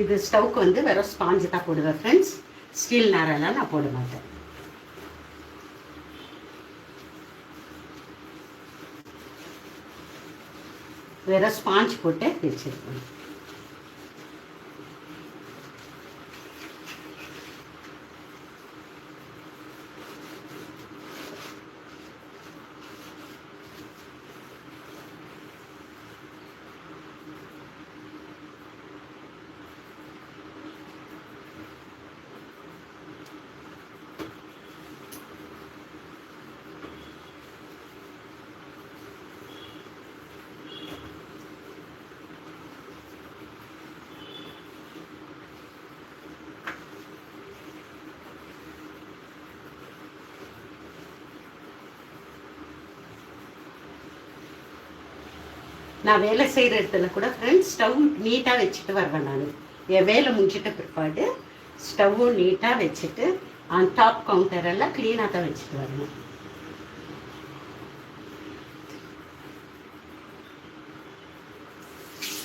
இது ஸ்டவ்க்கு வந்து வெறும் ஸ்பாஞ்சு தான் போடுவேன் ஃப்ரெண்ட்ஸ். ஸ்டீல் நாரெல்லாம் நான் போட மாட்டேன். வெறும் ஸ்பாஞ்ச் போட்டு வச்சுருக்கேன். நான் வேலை செய்கிற இடத்துல கூட ஃப்ரெண்ட்ஸ் ஸ்டவ் நீட்டாக வச்சுட்டு வருவேன். நான் என் வேலை முடிஞ்சிட்ட பிற்பாடு ஸ்டவ்வும் நீட்டாக வச்சுட்டு டாப் கவுண்டரெல்லாம் க்ளீனாக தான் வச்சுட்டு வருவேன்.